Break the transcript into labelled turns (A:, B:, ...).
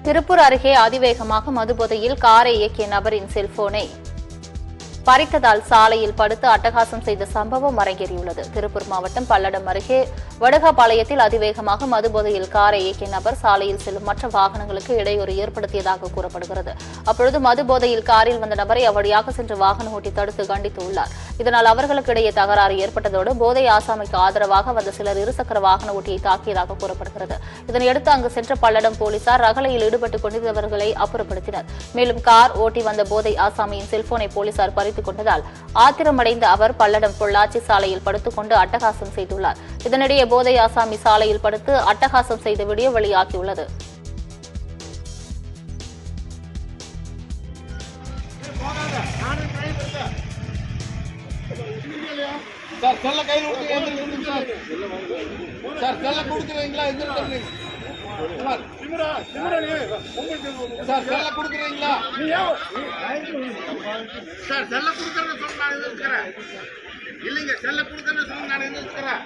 A: திருப்பூர் அருகே அதிவேகமாக மதுபோதையில் காரை இயக்கிய நபரின் செல்போனை பறித்ததால் சாலையில் படுத்து அட்டகாசம் செய்த சம்பவம் அரங்கேறியுள்ளது. திருப்பூர் மாவட்டம் பல்லடம் அருகே வடுகாபாளையத்தில் அதிவேகமாக மதுபோதையில் காரை இயக்கிய நபர் சாலையில் செல்லும் மற்ற வாகனங்களுக்கு இடையூறு ஏற்படுத்தியதாக கூறப்படுகிறது. அப்பொழுது மதுபோதையில் காரில் வந்த நபரை அவ்வழியாக சென்று வாகனம் ஓட்டி தடுத்து கண்டித்துள்ளார். இதனால் அவர்களுக்கு இடையே தகராறு ஏற்பட்டதோடு போதை ஆசாமிக்கு ஆதரவாக வந்த சிலர் இருசக்கர வாகன ஓட்டியை தாக்கியதாக கூறப்படுகிறது. இதனையடுத்து அங்கு சென்ற பல்லடம் போலீசார் ரகளையில் ஈடுபட்டுக் கொண்டிருந்தவர்களை அப்புறப்படுத்தினர். மேலும் கார் ஓட்டி வந்த போதை ஆசாமியின் செல்போனை போலீசார் பறித்துக் கொண்டதால் ஆத்திரமடைந்த அவர் பல்லடம் பொள்ளாச்சி சாலையில் படுத்துக் கொண்டு அட்டகாசம் செய்துள்ளார். இதனிடையே போதை ஆசாமி சாலையில் படுத்து அட்டகாசம் செய்த வீடியோ வெளியாகியுள்ளது.
B: இல்லைங்க செல்ல கொடுக்கறேன்னு சொன்ன நான் எந்திரிச்சுக்கிறேன்.